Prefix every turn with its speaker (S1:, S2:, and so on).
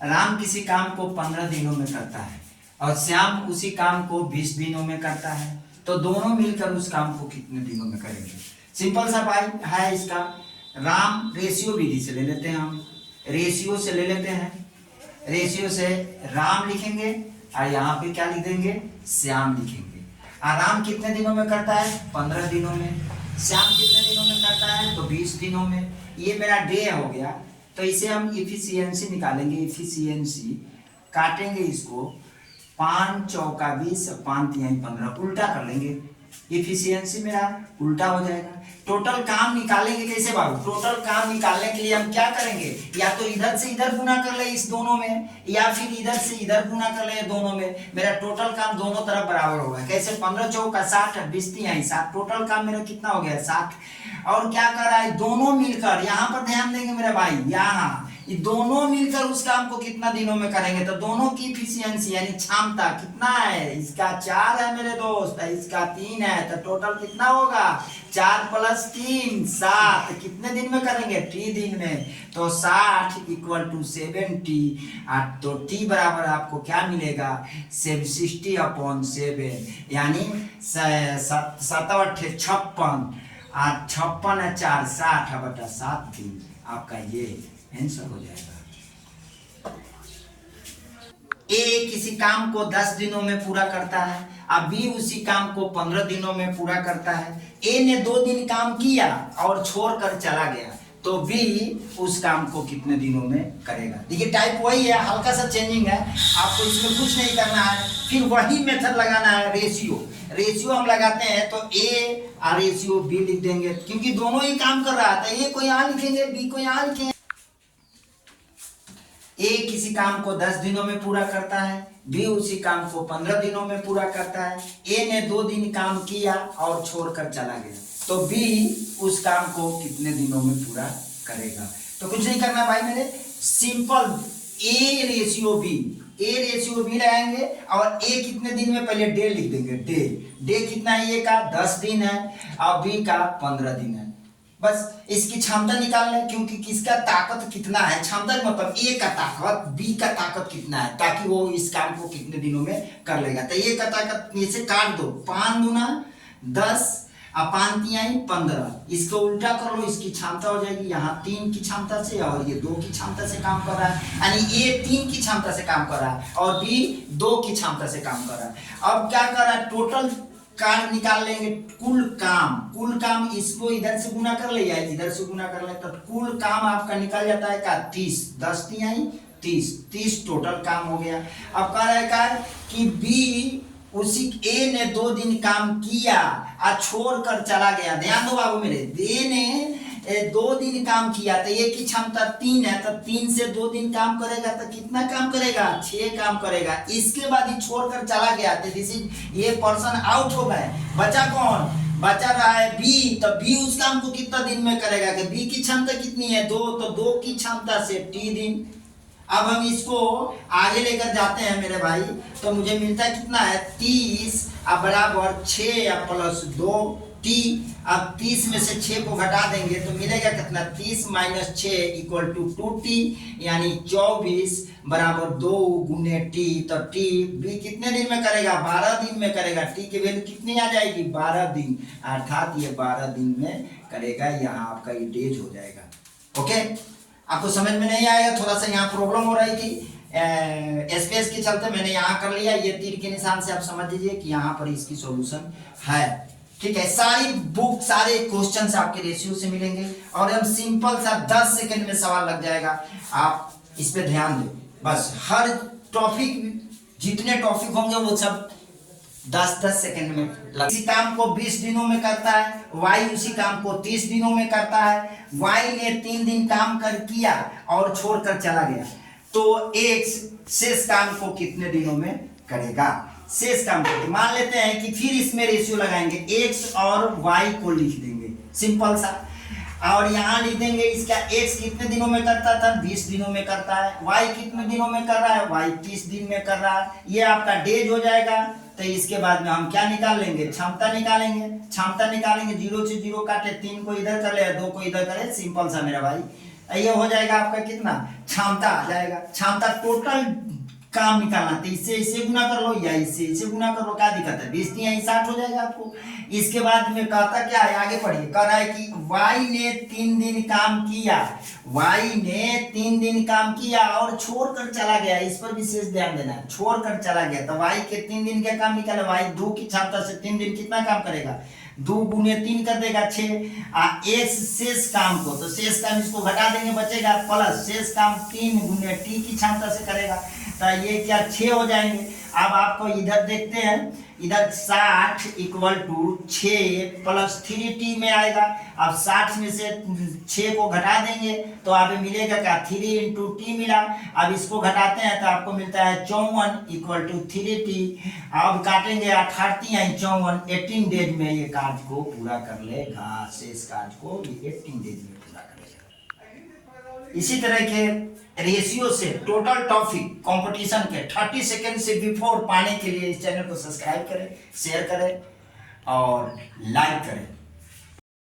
S1: राम किसी काम को 15 दिनों में करता है और श्याम उसी काम को 20 दिनों में करता है, तो दोनों मिलकर उस काम को कितने दिनों में करेंगे? सिंपल सा भाई है इसका। राम रेशियो विधि से ले लेते हैं, हम रेशियो से ले लेते हैं। रेशियो से राम लिखेंगे और यहाँ पे क्या लिख देंगे? श्याम लिखेंगे। और राम कितने दिनों में करता है? 15 दिनों में। श्याम कितने दिनों में करता है? तो 20 दिनों में। ये मेरा डे हो गया, तो इसे हम इफिशियंसी निकालेंगे। इफिशियंसी काटेंगे इसको, 5 चौका 20, 5 तिहाई 15, उल्टा कर लेंगे। इफिशियंसी मेरा उल्टा हो जाएगा। टोटल काम निकालेंगे कैसे बाबू? टोटल काम निकालने के लिए हम क्या करेंगे? या तो इधर से इधर गुना कर ले इस दोनों में, या फिर इधर से इधर गुना कर ले दोनों में। मेरा टोटल काम दोनों तरफ बराबर होगा। कैसे? 15 चौका 60, 20 तिहाई 60, टोटल काम मेरा कितना हो गया? 60। और क्या कर रहा है? दोनों मिलकर, यहाँ पर ध्यान देंगे मेरा भाई, यहाँ ये दोनों मिलकर उस काम को कितना दिनों में करेंगे? तो दोनों की इफिशियंसी यानी क्षमता कितना है? इसका 4 है मेरे दोस्त, इसका 3 है, तो टोटल कितना होगा? 4 + 3 7। कितने दिन में करेंगे? 3 दिन में। तो 60 = 70। तो t बराबर आपको क्या मिलेगा? 60/7, यानी 7 × 8 = 56, 56 है 4 60/7 दिन। आपका ये आंसर हो जाएगा। ए किसी काम को 10 दिनों में पूरा करता है, अब बी उसी काम को 15 दिनों में पूरा करता है। ए ने 2 दिन काम किया और छोड़कर चला गया, तो बी उस काम को कितने दिनों में करेगा? देखिए टाइप वही है, हल्का सा चेंजिंग है, आपको इसमें कुछ नहीं करना है। फिर वही मेथड लगाना है, रेशियो हम लगाते हैं, तो ए और रेशियो बी लिख देंगे, क्योंकि दोनों ही काम कर रहा था। ए को यहाँ लिखेंगे, बी को यहाँ लिखेंगे। ए किसी काम को 10 दिनों में पूरा करता है, बी उसी काम को 15 दिनों में पूरा करता है। ए ने 2 दिन काम किया और छोड़कर चला गया, तो बी उस काम को कितने दिनों में पूरा करेगा? तो कुछ नहीं करना भाई मेरे, सिंपल ए रेशियो बी लगाएंगे और ए कितने दिन में, पहले डे लिख देंगे। डे कितना है? ए का 10 दिन है और बी का 15 दिन है। बस इसकी क्षमता निकाल लें, क्योंकि किसका ताकत कितना है, क्षमता मतलब ए का ताकत, बी का ताकत कितना है, ताकि वो इस काम को कितने दिनों में कर लेगा। तो ए का ताकत इसे काट दो, 5 दूना 10 और 5 तिहाई 15, इसको उल्टा कर लो, इसकी क्षमता हो जाएगी यहाँ 3 की क्षमता से, और ये 2 की क्षमता से काम कर रहा है, यानी ए 3 की क्षमता से काम कर रहा है और बी 2 की क्षमता से काम कर रहा है। अब क्या कर रहा है? टोटल काम निकाल लेंगे, कुल काम, इसको इधर से गुना कर ले या इधर से गुना कर ले, तो कुल काम आपका निकल जाता है का 30, 10 तिहाई 30 टोटल काम हो गया। अब कह रहा है का कि बी उसी ए ने 2 दिन काम किया और छोड़कर चला गया। ध्यान दो बाबू मेरे, ए ने 2 दिन काम किया, तो ये की क्षमता 3 है, तो 3 से 2 दिन काम करेगा तो कितना काम करेगा? 6 काम करेगा। इसके बाद ही छोड़कर चला गया, तो ये पर्सन आउट हो गए। बचा कौन? बचा रहा है बी, तो बी उस काम को कितना दिन में करेगा? कि बी की क्षमता कितनी है? 2, तो 2 की क्षमता से t दिन। अब हम इसको आगे लेकर जाते हैं मेरे भाई, तो मुझे मिलता कितना है? 30 बराबर 6 + 2 t। अब 30 में से 6 को घटा देंगे तो मिलेगा कितना? 30 - 6 = 2t, यानी 24 बराबर 2 गुने t। तो t बी कितने दिन में करेगा? 12 दिन में करेगा। t की वैल्यू कितनी आ जाएगी? 12 दिन, अर्थात ये 12 दिन में करेगा। यहाँ आपका ये डेज हो जाएगा। ओके, आपको समझ में नहीं आएगा, थोड़ा सा यहाँ प्रॉब्लम हो रही थी, स्पेस के चलते मैंने यहाँ कर लिया। ये तीर के निशान से आप समझ लीजिए कि यहाँ पर इसकी सॉल्यूशन है। ठीक है, सारी बुक सारे क्वेश्चंस आपके रेशियो से मिलेंगे और हम सिंपल सा 10 सेकंड में सवाल लग जाएगा। आप इस पे ध्यान दें, बस हर टॉपिक, जितने टॉपिक होंगे वो सब 10-10 सेकंड में लग। इसी काम को 20 दिनों में करता है, वाई उसी काम को 30 दिनों में करता है। वाई ने 3 दिन काम कर किया और छोड़कर चला गया, तो एक्स शेष काम को कितने दिनों में करेगा? शेष काम को मान लेते हैं कि फिर इसमें रेशियो लगाएंगे, एक्स और वाई को लिख देंगे सिंपल सा, और यहाँ लिख देंगे इसका x कितने दिनों में करता था? 20 दिनों में करता है। y कितने दिनों में कर रहा है? y 30 दिन में कर रहा है। ये आपका डेज हो जाएगा। तो इसके बाद में हम क्या निकाल लेंगे? क्षमता निकालेंगे। 0 से 0 काटे, 3 को इधर कर ले, 2 को इधर करे, सिंपल सा मेरा भाई ये हो जाएगा आपका कितना, क्षमता आ जाएगा। क्षमता टोटल काम निकालना, तो इससे इससे गुना कर लो या इससे इससे गुना कर लो, क्या दिक्कत है, 20 3 60 हो जाएगा आपको। इसके बाद में कहता क्या है, आगे पढ़िए, कह रहा है कि वाई ने 3 दिन काम किया, वाई ने 3 दिन काम किया और छोड़कर चला गया। इस पर विशेष ध्यान देना है, छोड़कर चला गया। तो वाई के 3 दिन का काम निकाले, वाई 2 की क्षमता से 3 दिन कितना काम करेगा, 2 गुने 3 कर देगा 6। एस शेष काम को, तो शेष काम इसको घटा देंगे बचेगा, प्लस शेष काम 3 गुने टी की क्षमता से करेगा, तो ये क्या 6 हो जाएंगे। अब आपको इधर देखते हैं, इधर 60 इक्वल टू 6 प्लस 3t में आएगा। अब 60 में से 6 को घटा देंगे तो आप मिलेगा क्या, 3 इंटू टी मिला। अब इसको घटाते हैं तो आपको मिलता है 54 इक्वल टू 3t। अब काटेंगे 18 54, 18 डेज में ये कार्य को पूरा कर लेगा, शेष कार्य को 18 डेज में पूरा करेगा। इसी तरह के रेशियो से टोटल टॉपिक कंपटीशन के 30 सेकेंड से बिफोर पाने के लिए इस चैनल को सब्सक्राइब करें, शेयर करें और लाइक करें।